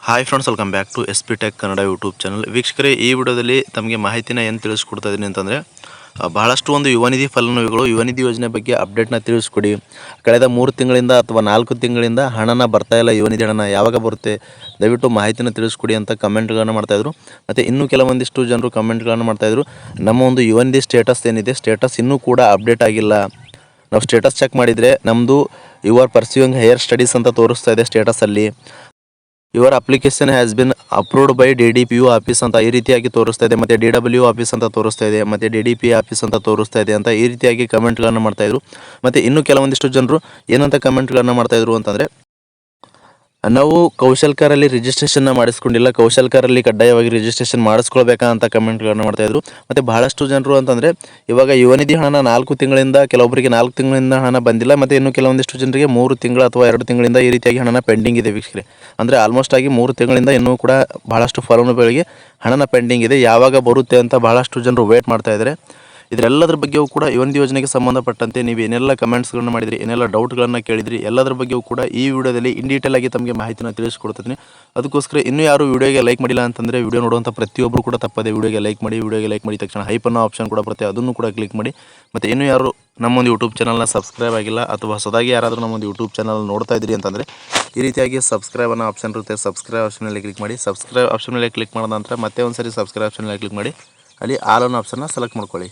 Hi friends, welcome back to S P tech Kannada YouTube channel. ವೀಕ್ಷಕರೇ, ಈ ವಿಡಿಯೋದಲ್ಲಿ ತಮಗೆ ಮಾಹಿತಿನ ಏನು ತಿಳಿಸ್ಕೊಡ್ತಾ ಇದ್ದೀನಿ ಅಂತಂದರೆ, ಬಹಳಷ್ಟು ಒಂದು ಯುವನಿಧಿ ಫಲಾನುಭವಿಗಳು ಯುವನಿಧಿ ಯೋಜನೆ ಬಗ್ಗೆ ಅಪ್ಡೇಟ್ನ ತಿಳಿಸ್ಕೊಡಿ. ಕಳೆದ 3 ತಿಂಗಳಿಂದ ಅಥವಾ 4 ತಿಂಗಳಿಂದ ಹಣನ ಬರ್ತಾ ಇಲ್ಲ, ಯುವನಿಧಿ ಹಣನ ಯಾವಾಗ ಬರುತ್ತೆ, ದಯವಿಟ್ಟು ಮಾಹಿತಿನ ತಿಳಿಸ್ಕೊಡಿ ಅಂತ ಕಮೆಂಟ್ಗಳನ್ನು ಮಾಡ್ತಾಯಿದ್ರು. ಮತ್ತು ಇನ್ನೂ ಕೆಲವೊಂದಿಷ್ಟು ಜನರು ಕಮೆಂಟ್ಗಳನ್ನು ಮಾಡ್ತಾಯಿದ್ರು, ನಮ್ಮ ಒಂದು ಯುವನಿಧಿ ಸ್ಟೇಟಸ್ ಏನಿದೆ, ಸ್ಟೇಟಸ್ ಇನ್ನೂ ಕೂಡ ಅಪ್ಡೇಟ್ ಆಗಿಲ್ಲ. ನಾವು ಸ್ಟೇಟಸ್ ಚೆಕ್ ಮಾಡಿದರೆ ನಮ್ಮದು you are pursuing higher studies ಅಂತ ತೋರಿಸ್ತಾ ಇದೆ ಸ್ಟೇಟಸಲ್ಲಿ. Your application has been approved by DDPO office ಅಂತ ಈ ರೀತಿಯಾಗಿ ತೋರಿಸ್ತಾ ಇದೆ. ಮತ್ತು DW ಆಫೀಸ್ ಅಂತ ತೋರಿಸ್ತಾ ಇದೆ, ಮತ್ತು DDP ಆಫೀಸ್ ಅಂತ ತೋರಿಸ್ತಾ ಇದೆ ಅಂತ ಈ ರೀತಿಯಾಗಿ ಕಮೆಂಟ್ಗಳನ್ನು ಮಾಡ್ತಾಯಿದ್ರು. ಮತ್ತು ಇನ್ನೂ ಕೆಲವೊಂದಿಷ್ಟು ಜನರು ಏನಂತ ಕಮೆಂಟ್ಗಳನ್ನು ಮಾಡ್ತಾಯಿದ್ರು ಅಂತಂದರೆ, ನಾವು ಕೌಶಲ್ಕರಲ್ಲಿ ರಿಜಿಸ್ಟ್ರೇಷನ್ನ ಮಾಡಿಸ್ಕೊಂಡಿಲ್ಲ, ಕೌಶಲ್ಕರಲ್ಲಿ ಕಡ್ಡಾಯವಾಗಿ ರಿಜಿಸ್ಟ್ರೇಷನ್ ಮಾಡಿಸ್ಕೊಳ್ಬೇಕಾ ಅಂತ ಕಮೆಂಟ್ಗಳನ್ನು ಮಾಡ್ತಾಯಿದ್ರು. ಮತ್ತು ಬಹಳಷ್ಟು ಜನರು ಅಂತಂದರೆ, ಇವಾಗ ಯುವನಿಧಿ ಹಣ 4 ತಿಂಗಳಿಂದ, ಕೆಲವೊಬ್ಬರಿಗೆ 4 ತಿಂಗಳಿಂದ ಹಣ ಬಂದಿಲ್ಲ, ಮತ್ತು ಇನ್ನು ಕೆಲವೊಂದಿಷ್ಟು ಜನರಿಗೆ 3 ತಿಂಗಳು ಅಥವಾ 2 ತಿಂಗಳಿಂದ ಈ ರೀತಿಯಾಗಿ ಹಣನ ಪೆಂಡಿಂಗ್ ಇದೆ ವೀಕ್ಷಕರೇ. ಅಂದರೆ ಆಲ್ಮೋಸ್ಟ್ ಆಗಿ 3 ತಿಂಗಳಿಂದ ಇನ್ನೂ ಕೂಡ ಬಹಳಷ್ಟು ಫಲಾನುಭವಿಗಳಿಗೆ ಹಣನ ಪೆಂಡಿಂಗ್ ಇದೆ. ಯಾವಾಗ ಬರುತ್ತೆ ಅಂತ ಬಹಳಷ್ಟು ಜನರು ವೇಟ್ ಮಾಡ್ತಾ ಇದ್ದಾರೆ. ಇದರೆಲ್ಲದರ ಬಗ್ಗೆಯೂ ಕೂಡ ಯುವನಿಧಿ ಯೋಜನೆಗೆ ಸಂಬಂಧಪಟ್ಟಂತೆ ನೀವು ಏನೆಲ್ಲ ಕಮೆಂಟ್ಸ್ಗಳನ್ನು ಮಾಡಿದ್ರಿ, ಏನೆಲ್ಲ ಡೌಟ್ಗಳನ್ನು ಕೇಳಿದ್ರಿ, ಎಲ್ಲದರ ಬಗ್ಗೆಯೂ ಕೂಡ ಈ ವಿಡಿಯೋದಲ್ಲಿ ಇನ್ ಡೀಟೇಲ್ ಆಗಿ ತಮಗೆ ಮಾಹಿತಿನ ತಿಳಿಸ್ಕೊಡ್ತೀನಿ. ಅದಕ್ಕೋಸ್ಕರ ಇನ್ನೂ ಯಾರು ವಿಡಿಯೋಗೆ ಲೈಕ್ ಮಾಡಿಲ್ಲ ಅಂತಂದರೆ, ವಿಡಿಯೋ ನೋಡುವಂಥ ಪ್ರತಿಯೊಬ್ಬರು ಕೂಡ ತಪ್ಪದೆ ವಿಡಿಯೋಗೆ ಲೈಕ್ ಮಾಡಿ. ವಿಡಿಯೋಗೆ ಲೈಕ್ ಮಾಡಿದ ತಕ್ಷಣ ಹೈಪ್ ಅನ್ನೋ ಆಪ್ಷನ್ ಕೂಡ ಬರುತ್ತೆ, ಅದನ್ನು ಕೂಡ ಕ್ಲಿಕ್ ಮಾಡಿ. ಮತ್ತು ಇನ್ನೂ ಯಾರು ನಮ್ಮೊಂದು ಯೂಟ್ಯೂಬ್ ಚಾನಲ್ನ ಸಬ್ಸ್ಕ್ರೈಬ್ ಆಗಿಲ್ಲ ಅಥವಾ ಹೊಸದಾಗಿ ಯಾರಾದರೂ ನಮ್ಮೊಂದು ಯೂಟ್ಯೂಬ್ ಚಾನಲ್ ನೋಡ್ತಾ ಇದ್ದೀರಿ ಅಂತಂದರೆ, ಈ ರೀತಿಯಾಗಿ ಸಬ್ಸ್ಕ್ರೈಬ್ ಅನ್ನೋ ಆಪ್ಷನ್ ಇರುತ್ತೆ, ಸಬ್ಸ್ಕ್ರೈಬ್ ಆಪ್ಷನಲ್ಲಿ ಕ್ಲಿಕ್ ಮಾಡಿ. ಸಬ್ಸ್ಕ್ರೈಬ್ ಆಪ್ಷನ್ ಮೇಲೆ ಕ್ಲಿಕ್ ಮಾಡಿದ ನಂತರ ಮತ್ತೆ ಒಂದು ಸರಿ ಸಬ್ಸ್ಕ್ರೈಬ್ ಆಪ್ಷನ್ ಮೇಲೆ ಕ್ಲಿಕ್ ಮಾಡಿ, ಅಲ್ಲಿ ಆಲ್ ಅನ್ನೋ ಆಪ್ಷನ್ನ ಸೆಲೆಕ್ಟ್ ಮಾಡ್ಕೊಳ್ಳಿ.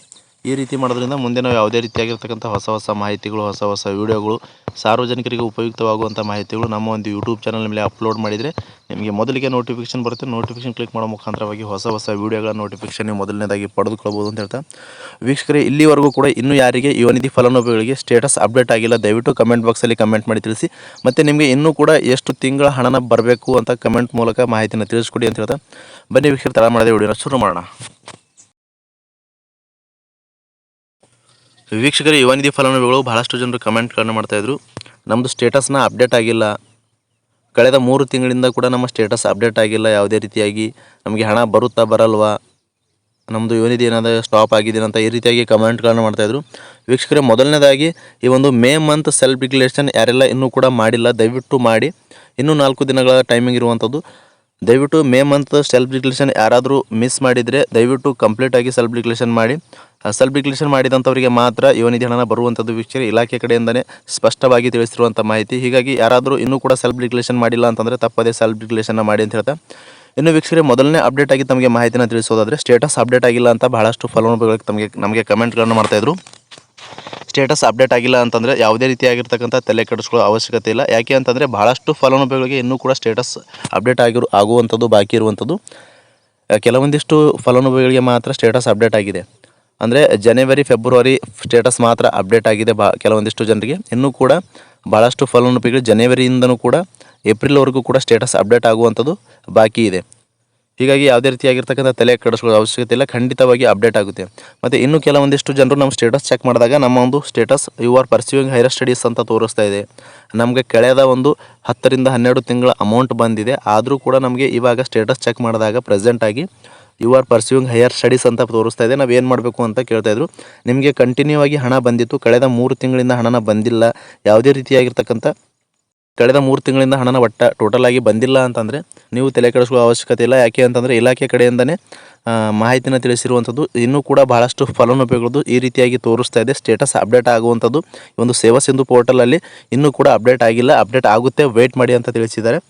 ಈ ರೀತಿ ಮಾಡೋದ್ರಿಂದ ಮುಂದೆ ನಾವು ಯಾವುದೇ ರೀತಿಯಾಗಿರ್ತಕ್ಕಂಥ ಹೊಸ ಮಾಹಿತಿಗಳು, ಹೊಸ ವಿಡಿಯೋಗಳು, ಸಾರ್ವಜನಿಕರಿಗೆ ಉಪಯುಕ್ತವಾಗುವಂಥ ಮಾಹಿತಿಗಳು ನಮ್ಮ ಒಂದು ಯೂಟ್ಯೂಬ್ ಚಾನಲ್ ಮೇಲೆ ಅಪ್ಲೋಡ್ ಮಾಡಿದರೆ ನಿಮಗೆ ಮೊದಲಿಗೆ ನೋಟಿಫಿಕೇಶನ್ ಬರುತ್ತೆ. ನೋಟಿಫಿಕೇಶನ್ ಕ್ಲಿಕ್ ಮಾಡೋ ಮುಖಾಂತರವಾಗಿ ಹೊಸ ವಿಡಿಯೋಗಳ ನೋಟಿಫಿಕೇಶನ್ ನೀವು ಮೊದಲನೇದಾಗಿ ಪಡೆದುಕೊಳ್ಬೋದು ಅಂತ ಹೇಳ್ತಾ, ವೀಕ್ಷಕರೇ, ಇಲ್ಲಿವರೆಗೂ ಕೂಡ ಇನ್ನೂ ಯಾರಿಗೆ ಯುವನಿಧಿ ಫಲಾನುಭವಿಗಳಿಗೆ ಸ್ಟೇಟಸ್ ಅಪ್ಡೇಟ್ ಆಗಿಲ್ಲ, ದಯವಿಟ್ಟು ಕಮೆಂಟ್ ಬಾಕ್ಸಲ್ಲಿ ಕಮೆಂಟ್ ಮಾಡಿ ತಿಳಿಸಿ. ಮತ್ತು ನಿಮಗೆ ಇನ್ನೂ ಕೂಡ ಎಷ್ಟು ತಿಂಗಳ ಹಣನ ಬರಬೇಕು ಅಂತ ಕಮೆಂಟ್ ಮೂಲಕ ಮಾಹಿತಿನ ತಿಳಿಸ್ಕೊಡಿ ಅಂತ ಹೇಳ್ತಾ, ಬನ್ನಿ ವೀಕ್ಷಕರು, ತಡ ಮಾಡದೆ ವಿಡಿಯೋನ ಶುರು ಮಾಡೋಣ. ವೀಕ್ಷಕರು, ಯುವನಿಧಿ ಫಲಾನುಭವಿಗಳು ಬಹಳಷ್ಟು ಜನರು ಕಮೆಂಟ್ಗಳನ್ನು ಮಾಡ್ತಾಯಿದ್ರು, ನಮ್ಮದು ಸ್ಟೇಟಸ್ನ ಅಪ್ಡೇಟ್ ಆಗಿಲ್ಲ, ಕಳೆದ 3 ತಿಂಗಳಿಂದ ಕೂಡ ನಮ್ಮ ಸ್ಟೇಟಸ್ ಅಪ್ಡೇಟ್ ಆಗಿಲ್ಲ, ಯಾವುದೇ ರೀತಿಯಾಗಿ ನಮಗೆ ಹಣ ಬರುತ್ತಾ ಬರಲ್ವಾ, ನಮ್ಮದು ಯುವನಿಧಿ ಏನಾದರೂ ಸ್ಟಾಪ್ ಆಗಿದೆ ಅಂತ ಈ ರೀತಿಯಾಗಿ ಕಮೆಂಟ್ಗಳನ್ನು ಮಾಡ್ತಾಯಿದ್ರು. ವೀಕ್ಷಕರೇ, ಮೊದಲನೇದಾಗಿ ಈ ಒಂದು ಮೇ ಮಂತ್ ಸೆಲ್ಫ್ ಡಿಕ್ಲೇರೇಷನ್ ಯಾರೆಲ್ಲ ಇನ್ನೂ ಕೂಡ ಮಾಡಿಲ್ಲ, ದಯವಿಟ್ಟು ಮಾಡಿ. ಇನ್ನೂ 4 ದಿನಗಳ ಟೈಮಿಂಗ್ ಇರುವಂಥದ್ದು. ದಯವಿಟ್ಟು ಮೇ ಮಂತ್ ಸೆಲ್ಫ್ ಡಿಕ್ಲೇರೇಷನ್ ಯಾರಾದರೂ ಮಿಸ್ ಮಾಡಿದರೆ ದಯವಿಟ್ಟು ಕಂಪ್ಲೀಟಾಗಿ ಸೆಲ್ಫ್ ಡಿಕ್ಲೇರೇಷನ್ ಮಾಡಿ. ಸೆಲ್ಫ್ ಡಿಕ್ಲೇರೇಷನ್ ಮಾಡಿದಂಥವರಿಗೆ ಮಾತ್ರ ಯುವನಿಧಿ ಹಣ ಬರುವಂಥದ್ದು ವೀಕ್ಷಕರೇ, ಇಲಾಖೆ ಕಡೆಯಿಂದಲೇ ಸ್ಪಷ್ಟವಾಗಿ ತಿಳಿಸಿರುವಂಥ ಮಾಹಿತಿ. ಹೀಗಾಗಿ ಯಾರಾದರೂ ಇನ್ನೂ ಕೂಡ ಸೆಲ್ಫ್ ಡಿಕ್ಲೇರೇಷನ್ ಮಾಡಿಲ್ಲ ಅಂತಂದರೆ ತಪ್ಪದೇ ಸೆಲ್ಫ್ ಡಿಕ್ಲೇರೇಷನ್ನ ಮಾಡಿ ಅಂತ ಹೇಳ್ತಾ, ಇನ್ನು ವೀಕ್ಷಕರೇ, ಮೊದಲನೇ ಅಪ್ಡೇಟ್ ಆಗಿ ತಮಗೆ ಮಾಹಿತಿನ ತಿಳಿಸೋದಾದರೆ, ಸ್ಟೇಟಸ್ ಅಪ್ಡೇಟ್ ಆಗಿಲ್ಲ ಅಂತ ಬಹಳಷ್ಟು ಫಲಾನುಭವಿಗಳಿಗೆ ನಮಗೆ ಕಮೆಂಟ್ಗಳನ್ನು ಮಾಡ್ತಾಯಿದ್ರು. ಸ್ಟೇಟಸ್ ಅಪ್ಡೇಟ್ ಆಗಿಲ್ಲ ಅಂತಂದರೆ ಯಾವುದೇ ರೀತಿಯಾಗಿರ್ತಕ್ಕಂಥ ತಲೆ ಕೆಡಿಸ್ಕೊಳ್ಳೋ ಅವಶ್ಯಕತೆ ಇಲ್ಲ. ಯಾಕೆ ಅಂತಂದರೆ ಬಹಳಷ್ಟು ಫಲಾನುಭವಿಗಳಿಗೆ ಇನ್ನೂ ಕೂಡ ಸ್ಟೇಟಸ್ ಅಪ್ಡೇಟ್ ಆಗುವಂಥದ್ದು ಬಾಕಿ ಇರುವಂಥದ್ದು. ಕೆಲವೊಂದಿಷ್ಟು ಫಲಾನುಭವಿಗಳಿಗೆ ಮಾತ್ರ ಸ್ಟೇಟಸ್ ಅಪ್ಡೇಟ್ ಆಗಿದೆ. ಅಂದರೆ ಜನವರಿ ಫೆಬ್ರವರಿ ಸ್ಟೇಟಸ್ ಮಾತ್ರ ಅಪ್ಡೇಟ್ ಆಗಿದೆ ಕೆಲವೊಂದಿಷ್ಟು ಜನರಿಗೆ. ಇನ್ನೂ ಕೂಡ ಭಾಳಷ್ಟು ಫಲಾನುಭವಿಗಳು ಜನವರಿಯಿಂದನೂ ಕೂಡ ಏಪ್ರಿಲ್ವರೆಗೂ ಕೂಡ ಸ್ಟೇಟಸ್ ಅಪ್ಡೇಟ್ ಆಗುವಂಥದ್ದು ಬಾಕಿ ಇದೆ. ಹೀಗಾಗಿ ಯಾವುದೇ ರೀತಿಯಾಗಿರ್ತಕ್ಕಂಥ ತಲೆ ಕೆಡಿಸ್ಕೊಳ್ಳೋ ಅವಶ್ಯಕತೆ ಇಲ್ಲ, ಖಂಡಿತವಾಗಿ ಅಪ್ಡೇಟ್ ಆಗುತ್ತೆ. ಮತ್ತು ಇನ್ನೂ ಕೆಲವೊಂದಿಷ್ಟು ಜನರು ನಮ್ಮ ಸ್ಟೇಟಸ್ ಚೆಕ್ ಮಾಡಿದಾಗ ನಮ್ಮ ಒಂದು status you are pursuing higher studies ಅಂತ ತೋರಿಸ್ತಾ ಇದೆ. ನಮಗೆ ಕಳೆದ ಒಂದು 10 ರಿಂದ 12 ತಿಂಗಳ ಅಮೌಂಟ್ ಬಂದಿದೆ, ಆದರೂ ಕೂಡ ನಮಗೆ ಇವಾಗ ಸ್ಟೇಟಸ್ ಚೆಕ್ ಮಾಡಿದಾಗ ಪ್ರೆಸೆಂಟಾಗಿ you are pursuing higher studies ಅಂತ ತೋರಿಸ್ತಾ ಇದೆ. ನಾವು ಏನು ಮಾಡಬೇಕು ಅಂತ ಕೇಳ್ತಾಯಿದ್ರು. ನಿಮಗೆ ಕಂಟಿನ್ಯೂ ಆಗಿ ಹಣ ಬಂದಿತ್ತು, ಕಳೆದ 3 ತಿಂಗಳಿಂದ ಹಣನ ಬಂದಿಲ್ಲ, ಯಾವುದೇ ರೀತಿಯಾಗಿರ್ತಕ್ಕಂಥ ಕಳೆದ 3 ತಿಂಗಳಿಂದ ಹಣನ ಟೋಟಲಾಗಿ ಬಂದಿಲ್ಲ ಅಂತಂದರೆ ನೀವು ತಲೆ ಕೆಡಿಸ್ಕೊಳ್ಳೋ ಅವಶ್ಯಕತೆ ಇಲ್ಲ. ಯಾಕೆ ಅಂತಂದರೆ ಇಲಾಖೆ ಕಡೆಯಿಂದನೇ ಮಾಹಿತಿನ ತಿಳಿಸಿರುವಂಥದ್ದು. ಇನ್ನೂ ಕೂಡ ಭಾಳಷ್ಟು ಫಲಾನುಭವಿಗಳದ್ದು ಈ ರೀತಿಯಾಗಿ ತೋರಿಸ್ತಾ ಇದೆ, ಸ್ಟೇಟಸ್ ಅಪ್ಡೇಟ್ ಆಗುವಂಥದ್ದು. ಈ ಒಂದು ಸೇವಾ ಸಿಂಧು ಪೋರ್ಟಲಲ್ಲಿ ಇನ್ನೂ ಕೂಡ ಅಪ್ಡೇಟ್ ಆಗಿಲ್ಲ, ಅಪ್ಡೇಟ್ ಆಗುತ್ತೆ, ವೆಯ್ಟ್ ಮಾಡಿ ಅಂತ ತಿಳಿಸಿದ್ದಾರೆ.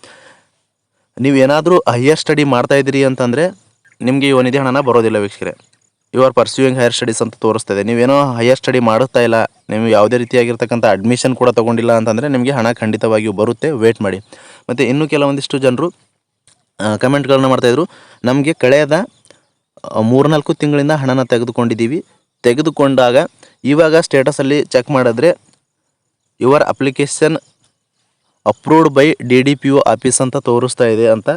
ನೀವೇನಾದರೂ ಹೈಯರ್ ಸ್ಟಡಿ ಮಾಡ್ತಾಯಿದ್ದೀರಿ ಅಂತಂದರೆ ನಿಮಗೆ ಯುವನಿಧಿ ಹಣನ ಬರೋದಿಲ್ಲ ವೀಕ್ಷಕರೇ. You are pursuing higher studies ಅಂತ ತೋರಿಸ್ತಾ ಇದೆ. ನೀವೇನೋ ಹೈಯರ್ ಸ್ಟಡಿ ಮಾಡುತ್ತಾ ಇಲ್ಲ, ನೀವು ಯಾವುದೇ ರೀತಿಯಾಗಿರ್ತಕ್ಕಂಥ ಅಡ್ಮಿಷನ್ ಕೂಡ ತೊಗೊಂಡಿಲ್ಲ ಅಂತಂದರೆ ನಿಮಗೆ ಹಣ ಖಂಡಿತವಾಗಿಯೂ ಬರುತ್ತೆ, ವೇಟ್ ಮಾಡಿ. ಮತ್ತು ಇನ್ನೂ ಕೆಲವೊಂದಿಷ್ಟು ಜನರು ಕಮೆಂಟ್ಗಳನ್ನ ಮಾಡ್ತಾಯಿದ್ರು, ನಮಗೆ ಕಳೆದ 3-4 ತಿಂಗಳಿಂದ ಹಣನ ತೆಗೆದುಕೊಂಡಾಗ ಇವಾಗ ಸ್ಟೇಟಸಲ್ಲಿ ಚೆಕ್ ಮಾಡಿದ್ರೆ your application approved by DDPO office ಅಂತ ತೋರಿಸ್ತಾ ಇದೆ ಅಂತ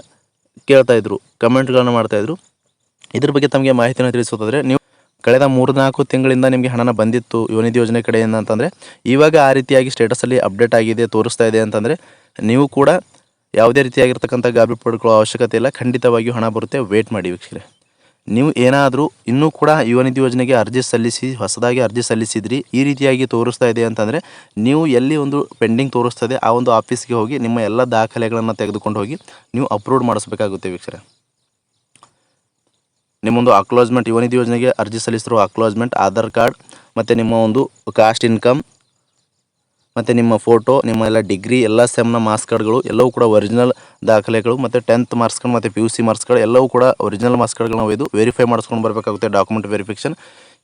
ಕೇಳ್ತಾಯಿದ್ರು, ಕಮೆಂಟ್ಗಳನ್ನ ಮಾಡ್ತಾಯಿದ್ರು. ಇದ್ರ ಬಗ್ಗೆ ತಮಗೆ ಮಾಹಿತಿನ ತಿಳಿಸೋದಾದರೆ, ನೀವು ಕಳೆದ 3-4 ತಿಂಗಳಿಂದ ನಿಮಗೆ ಹಣನ ಬಂದಿತ್ತು ಯುವನಿಧಿ ಯೋಜನೆ ಕಡೆಯಿಂದ ಅಂತಂದರೆ ಇವಾಗ ಆ ರೀತಿಯಾಗಿ ಸ್ಟೇಟಸಲ್ಲಿ ಅಪ್ಡೇಟ್ ಆಗಿದೆ, ತೋರಿಸ್ತಾ ಇದೆ ಅಂತಂದರೆ ನೀವು ಕೂಡ ಯಾವುದೇ ರೀತಿಯಾಗಿರ್ತಕ್ಕಂಥ ಗಾಬರಿ ಪಡ್ಕೊಳ್ಳೋ ಅವಶ್ಯಕತೆ ಇಲ್ಲ, ಖಂಡಿತವಾಗಿಯೂ ಹಣ ಬರುತ್ತೆ, ವೇಟ್ ಮಾಡಿ ವೀಕ್ಷಕರೇ. ನೀವು ಏನಾದರೂ ಇನ್ನೂ ಕೂಡ ಯುವ ನಿಧಿ ಯೋಜನೆಗೆ ಹೊಸದಾಗಿ ಅರ್ಜಿ ಸಲ್ಲಿಸಿದ್ರಿ, ಈ ರೀತಿಯಾಗಿ ತೋರಿಸ್ತಾ ಇದೆ ಅಂತಂದರೆ ನೀವು ಎಲ್ಲಿ ಒಂದು ಪೆಂಡಿಂಗ್ ತೋರಿಸ್ತದೆ ಆ ಒಂದು ಆಫೀಸ್ಗೆ ಹೋಗಿ ನಿಮ್ಮ ಎಲ್ಲ ದಾಖಲೆಗಳನ್ನು ತೆಗೆದುಕೊಂಡು ಹೋಗಿ ನೀವು ಅಪ್ಲೋಡ್ ಮಾಡಿಸ್ಬೇಕಾಗುತ್ತೆ ವೀಕ್ಷಕರೇ. ನಿಮ್ಮೊಂದು ಅಕ್ಲಾಜ್ಮೆಂಟ್, ಯುವ ನಿಧಿ ಯೋಜನೆಗೆ ಅರ್ಜಿ ಸಲ್ಲಿಸಿರೋ ಅಕ್ಲಾಜ್ಮೆಂಟ್, ಆಧಾರ್ ಕಾರ್ಡ್ ಮತ್ತು ನಿಮ್ಮ ಒಂದು ಕಾಸ್ಟ್ ಇನ್ಕಮ್ ಮತ್ತು ನಿಮ್ಮ ಫೋಟೋ, ನಿಮ್ಮ ಎಲ್ಲ ಡಿಗ್ರಿ, ಎಲ್ಲ ಸೆಮ್ನ ಮಾರ್ಕ್ಸ್ ಕಾರ್ಡ್ಗಳು ಎಲ್ಲವೂ ಕೂಡ ಒರಿಜಿನಲ್ ದಾಖಲೆಗಳು ಮತ್ತು 10th ಮಾರ್ಕ್ಸ್ ಕಾರ್ಡ್ ಮತ್ತು PUC ಮಾರ್ಕ್ಸ್ ಕಾರ್ಡ್ ಎಲ್ಲವೂ ಕೂಡ ಒರಿಜಿನಲ್ ಮಾರ್ಕ್ಸ್ ಕಾರ್ಡ್ಗಳನ್ನ ಒಯ್ದು ವೆರಿಫೈ ಮಾಡಿಸ್ಕೊಂಡು ಬರಬೇಕಾಗುತ್ತೆ, ಡಾಕ್ಯುಮೆಂಟ್ ವೆರಿಫಿಕೇಷನ್.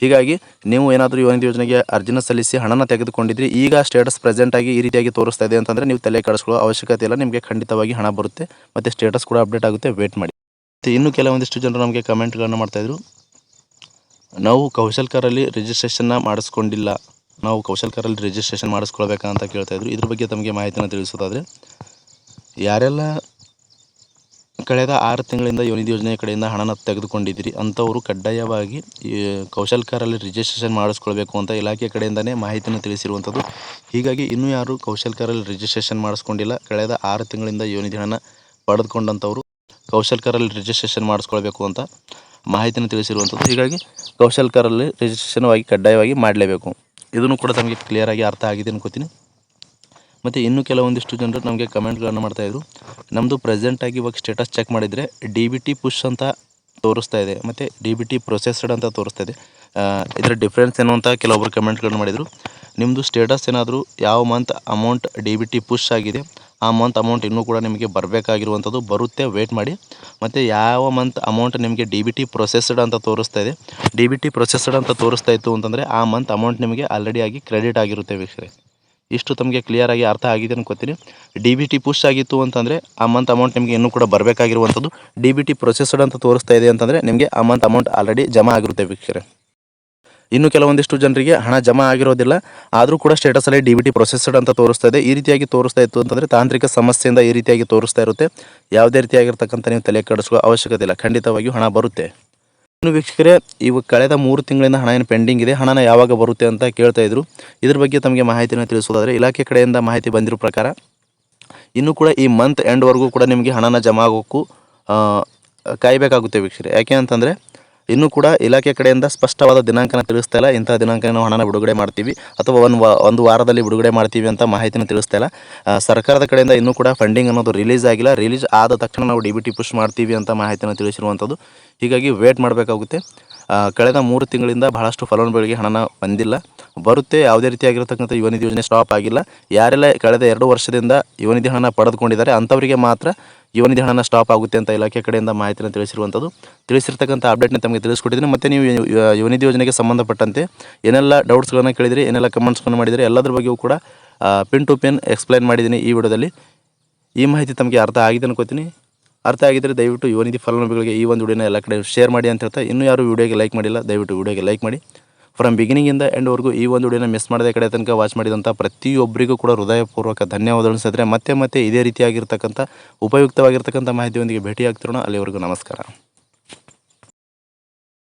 ಹೀಗಾಗಿ ನೀವು ಏನಾದರೂ ಯುವ ನಿಧಿ ಯೋಜನೆಗೆ ಅರ್ಜಿನ ಸಲ್ಲಿಸಿ ಹಣನ ತೆಗೆದುಕೊಂಡಿದ್ರಿ, ಈಗ ಸ್ಟೇಟಸ್ ಪ್ರೆಸೆಂಟಾಗಿ ಈ ರೀತಿಯಾಗಿ ತೋರಿಸ್ತಾ ಇದೆ ಅಂತಂದರೆ ನೀವು ತಲೆ ಕೆಡಿಸ್ಕೊಳ್ಳೋ ಅವಶ್ಯಕತೆ ಇಲ್ಲ. ನಿಮಗೆ ಖಂಡಿತವಾಗಿ ಹಣ ಬರುತ್ತೆ ಮತ್ತು ಸ್ಟೇಟಸ್ ಕೂಡ ಅಪ್ಡೇಟ್ ಆಗುತ್ತೆ, ವೇಟ್ ಮಾಡಿ. ಮತ್ತು ಇನ್ನೂ ಕೆಲವೊಂದಿಷ್ಟು ಜನರು ನಮಗೆ ಕಮೆಂಟ್ಗಳನ್ನು ಮಾಡ್ತಾಯಿದ್ರು, ನಾವು ಕೌಶಲ್ಕರಲ್ಲಿ ರಿಜಿಸ್ಟ್ರೇಷನ್ನ ಮಾಡಿಸ್ಕೊಂಡಿಲ್ಲ, ನಾವು ಕೌಶಲ್ಕರಲ್ಲಿ ರಿಜಿಸ್ಟ್ರೇಷನ್ ಮಾಡಿಸ್ಕೊಳ್ಬೇಕಾ ಅಂತ ಕೇಳ್ತಾಯಿದ್ರು. ಇದ್ರ ಬಗ್ಗೆ ತಮಗೆ ಮಾಹಿತಿನ ತಿಳಿಸೋದಾದರೆ, ಯಾರೆಲ್ಲ ಕಳೆದ 6 ತಿಂಗಳಿಂದ ಯುವ ನಿಧಿ ಯೋಜನೆಯ ಕಡೆಯಿಂದ ಹಣನ ತೆಗೆದುಕೊಂಡಿದ್ದೀರಿ ಅಂಥವರು ಕಡ್ಡಾಯವಾಗಿ ಈ ಕೌಶಲ್ಕರಲ್ಲಿ ರಿಜಿಸ್ಟ್ರೇಷನ್ ಮಾಡಿಸ್ಕೊಳ್ಬೇಕು ಅಂತ ಇಲಾಖೆ ಕಡೆಯಿಂದನೇ ಮಾಹಿತಿನ ತಿಳಿಸಿರುವಂಥದ್ದು. ಹೀಗಾಗಿ ಇನ್ನೂ ಯಾರು ಕೌಶಲ್ಕರಲ್ಲಿ ರಿಜಿಸ್ಟ್ರೇಷನ್ ಮಾಡಿಸ್ಕೊಂಡಿಲ್ಲ, ಕಳೆದ 6 ತಿಂಗಳಿಂದ ಯುವ ನಿಧಿ ಹಣ ಪಡೆದುಕೊಂಡಂಥವರು ಕೌಶಲ್ಕರಲ್ಲಿ ರಿಜಿಸ್ಟ್ರೇಷನ್ ಮಾಡಿಸ್ಕೊಳ್ಬೇಕು ಅಂತ ಮಾಹಿತಿನ ತಿಳಿಸಿರುವಂಥದ್ದು. ಹೀಗಾಗಿ ಕೌಶಲ್ಕರಲ್ಲಿ ರಿಜಿಸ್ಟ್ರೇಷನ್ ಕಡ್ಡಾಯವಾಗಿ ಮಾಡಲೇಬೇಕು. ಇದನ್ನು ಕೂಡ ತಮಗೆ ಕ್ಲಿಯರಾಗಿ ಅರ್ಥ ಆಗಿದೆ ಅನ್ಕೋತೀನಿ. ಮತ್ತು ಇನ್ನೂ ಕೆಲವೊಂದಿಷ್ಟು ಜನರು ನಮಗೆ ಕಮೆಂಟ್ಗಳನ್ನು ಮಾಡ್ತಾಯಿದ್ರು, ನಮ್ಮದು ಪ್ರೆಸೆಂಟಾಗಿ ಇವಾಗ ಸ್ಟೇಟಸ್ ಚೆಕ್ ಮಾಡಿದರೆ DBT ಪುಷ್ ಅಂತ ತೋರಿಸ್ತಾ ಇದೆ ಮತ್ತು DBT ಪ್ರೊಸೆಸ್ಡ್ ಅಂತ ತೋರಿಸ್ತಾ ಇದೆ. ಇದರ ಡಿಫ್ರೆನ್ಸ್ ಏನು ಅಂತ ಕೆಲವೊಬ್ಬರು ಕಮೆಂಟ್ಗಳನ್ನು ಮಾಡಿದರು. ನಿಮ್ಮದು ಸ್ಟೇಟಸ್ ಏನಾದರೂ ಯಾವ ಮಂತ್ ಅಮೌಂಟ್ DBT ಪುಷ್ ಆಗಿದೆ ಆ ಮಂತ್ ಅಮೌಂಟ್ ಇನ್ನೂ ಕೂಡ ನಿಮಗೆ ಬರಬೇಕಾಗಿರುವಂಥದ್ದು, ಬರುತ್ತೆ, ವೇಟ್ ಮಾಡಿ. ಮತ್ತು ಯಾವ ಮಂತ್ ಅಮೌಂಟ್ ನಿಮಗೆ DBT ಪ್ರೊಸೆಸ್ಡ್ ಅಂತ ತೋರಿಸ್ತಾ ಇದೆ, DBT ಪ್ರೊಸೆಸ್ಡ್ ಅಂತ ತೋರಿಸ್ತಾ ಇತ್ತು ಅಂತಂದರೆ ಆ ಮಂತ್ ಅಮೌಂಟ್ ನಿಮಗೆ ಆಲ್ರೆಡಿ ಆಗಿ ಕ್ರೆಡಿಟ್ ಆಗಿರುತ್ತೆ ವೀಕ್ಷಕರೇ. ಇಷ್ಟು ತಮಗೆ ಕ್ಲಿಯರಾಗಿ ಅರ್ಥ ಆಗಿದೆ ಅನ್ಕೋತೀನಿ. DBT ಪುಷ್ ಆಗಿತ್ತು ಅಂತಂದರೆ ಆ ಮಂತ್ ಅಮೌಂಟ್ ನಿಮಗೆ ಇನ್ನೂ ಕೂಡ ಬರಬೇಕಾಗಿರುವಂಥದ್ದು, DBT ಪ್ರೊಸೆಸ್ಡ್ ಅಂತ ತೋರಿಸ್ತಾ ಇದೆ ಅಂತಂದರೆ ನಿಮಗೆ ಆ ಮಂತ್ ಅಮೌಂಟ್ ಆಲ್ರೆಡಿ ಜಮಾ ಆಗಿರುತ್ತೆ ವೀಕ್ಷಕರೇ. ಇನ್ನು ಕೆಲವೊಂದಿಷ್ಟು ಜನರಿಗೆ ಹಣ ಜಮಾ ಆಗಿರೋದಿಲ್ಲ, ಆದರೂ ಕೂಡ ಸ್ಟೇಟಸಲ್ಲಿ DBT ಪ್ರೊಸೆಸ್ಡ್ ಅಂತ ತೋರಿಸ್ತಾ ಇದೆ. ಈ ರೀತಿಯಾಗಿ ತೋರಿಸ್ತಾ ಇತ್ತು ಅಂತಂದರೆ ತಾಂತ್ರಿಕ ಸಮಸ್ಯೆಯಿಂದ ಈ ರೀತಿಯಾಗಿ ತೋರಿಸ್ತಾ ಇರುತ್ತೆ. ಯಾವುದೇ ರೀತಿಯಾಗಿರ್ತಕ್ಕಂಥ ನೀವು ತಲೆ ಕೆಡಿಸ್ಕೊಳ್ಳೋ ಅವಶ್ಯಕತೆ ಇಲ್ಲ, ಖಂಡಿತವಾಗಿಯೂ ಹಣ ಬರುತ್ತೆ. ಇನ್ನು ವೀಕ್ಷಕರೇ, ಇವು ಕಳೆದ 3 ತಿಂಗಳಿಂದ ಹಣ ಏನು ಪೆಂಡಿಂಗ್ ಇದೆ, ಹಣನ ಯಾವಾಗ ಬರುತ್ತೆ ಅಂತ ಕೇಳ್ತಾಯಿದ್ರು. ಇದ್ರ ಬಗ್ಗೆ ತಮಗೆ ಮಾಹಿತಿನ ತಿಳಿಸೋದಾದರೆ, ಇಲಾಖೆ ಕಡೆಯಿಂದ ಮಾಹಿತಿ ಬಂದಿರೋ ಪ್ರಕಾರ ಇನ್ನೂ ಕೂಡ ಈ ಮಂತ್ ಎಂಡ್ವರೆಗೂ ಕೂಡ ನಿಮಗೆ ಹಣನ ಜಮಾ ಆಗೋಕ್ಕೂ ಕಾಯಬೇಕಾಗುತ್ತೆ ವೀಕ್ಷಕರೇ. ಯಾಕೆ ಅಂತಂದರೆ ಇನ್ನೂ ಕೂಡ ಇಲಾಖೆ ಕಡೆಯಿಂದ ಸ್ಪಷ್ಟವಾದ ದಿನಾಂಕನ ತಿಳಿಸ್ತಾ ಇಲ್ಲ, ಇಂಥ ದಿನಾಂಕ ನಾವು ಹಣನ ಬಿಡುಗಡೆ ಮಾಡ್ತೀವಿ ಅಥವಾ ಒಂದು ವಾರದಲ್ಲಿ ಬಿಡುಗಡೆ ಮಾಡ್ತೀವಿ ಅಂತ ಮಾಹಿತಿನ ತಿಳಿಸ್ತಾ ಇಲ್ಲ. ಸರ್ಕಾರದ ಕಡೆಯಿಂದ ಇನ್ನೂ ಕೂಡ ಫಂಡಿಂಗ್ ಅನ್ನೋದು ರಿಲೀಸ್ ಆಗಿಲ್ಲ. ರಿಲೀಸ್ ಆದ ತಕ್ಷಣ ನಾವು DBT ಪುಷ್ ಮಾಡ್ತೀವಿ ಅಂತ ಮಾಹಿತಿನ ತಿಳಿಸಿರುವಂಥದ್ದು. ಹೀಗಾಗಿ ವೇಟ್ ಮಾಡಬೇಕಾಗುತ್ತೆ. ಕಳೆದ 3 ತಿಂಗಳಿಂದ ಬಹಳಷ್ಟು ಫಲಾನುಭವಿಗಳಿಗೆ ಹಣನ ಬಂದಿಲ್ಲ, ಬರುತ್ತೆ. ಯಾವುದೇ ರೀತಿಯಾಗಿರ್ತಕ್ಕಂಥ ಯುವ ನಿಧಿ ಯೋಜನೆ ಸ್ಟಾಪ್ ಆಗಿಲ್ಲ. ಯಾರೆಲ್ಲ ಕಳೆದ 2 ವರ್ಷದಿಂದ ಯುವ ನಿಧಿ ಹಣ ಪಡೆದುಕೊಂಡಿದ್ದಾರೆ ಅಂಥವರಿಗೆ ಮಾತ್ರ ಯುವ ನಿಧಿ ಹಣನ ಸ್ಟಾಪ್ ಆಗುತ್ತೆ ಅಂತ ಇಲಾಖೆ ಕಡೆಯಿಂದ ಮಾಹಿತಿನ ತಿಳಿಸಿರುವಂಥದ್ದು. ತಿಳಿಸಿರ್ತಕ್ಕಂಥ ಅಪ್ಡೇಟ್ನ ತಮಗೆ ತಿಳಿಸ್ಕೊಟ್ಟಿದ್ದೀನಿ. ಮತ್ತು ನೀವು ಯುವ ನಿಧಿ ಯೋಜನೆಗೆ ಸಂಬಂಧಪಟ್ಟಂತೆ ಏನೆಲ್ಲ ಡೌಟ್ಸ್ಗಳನ್ನು ಕೇಳಿದಿರಿ, ಏನೆಲ್ಲ ಕಮೆಂಟ್ಸ್ಗಳನ್ನು ಮಾಡಿದರೆ ಎಲ್ಲದ್ರ ಬಗ್ಗೆಯೂ ಕೂಡ ಪಿನ್ ಟು ಪಿನ್ ಎಕ್ಸ್ಪ್ಲೈನ್ ಮಾಡಿದ್ದೀನಿ ಈ ವಿಡಿಯೋದಲ್ಲಿ. ಈ ಮಾಹಿತಿ ತಮಗೆ ಅರ್ಥ ಆಗಿದೆ ಅನ್ಕೋತೀನಿ. ಅರ್ಥ ಆಗಿದ್ದರೆ ದಯವಿಟ್ಟು ಯುವ ನಿಧಿ ಫಲಾನುಭವಿಗಳಿಗೆ ಈ ಒಂದು ವಿಡಿಯೋನ ಎಲ್ಲ ಕಡೆ ಶೇರ್ ಮಾಡಿ ಅಂತ ಹೇಳ್ತಾ, ಇನ್ನೂ ಯಾರು ವಿಡಿಯೋಗೆ ಲೈಕ್ ಮಾಡಿಲ್ಲ ದಯವಿಟ್ಟು ವಿಡಿಯೋಗೆ ಲೈಕ್ ಮಾಡಿ. ಫ್ರಮ್ ಬಿಗಿನಿಂಗಿಂದ ಎಂಡ್ವರೆಗೂ ಈ ಒಂದು ವಿಡಿಯೋನ ಮಿಸ್ ಮಾಡದೆ ಕಡೆ ತನಕ ವಾಚ್ ಮಾಡಿದಂಥ ಪ್ರತಿಯೊಬ್ಬರಿಗೂ ಕೂಡ ಹೃದಯಪೂರ್ವಕ ಧನ್ಯವಾದಗಳು ಸದ್ರೆ. ಮತ್ತೆ ಇದೇ ರೀತಿಯಾಗಿರ್ತಕ್ಕಂಥ ಉಪಯುಕ್ತವಾಗಿರ್ತಕ್ಕಂಥ ಮಾಹಿತಿಯೊಂದಿಗೆ ಭೇಟಿ ಆಗ್ತಿರೋಣ. ಅಲ್ಲಿವರೆಗೂ ನಮಸ್ಕಾರ.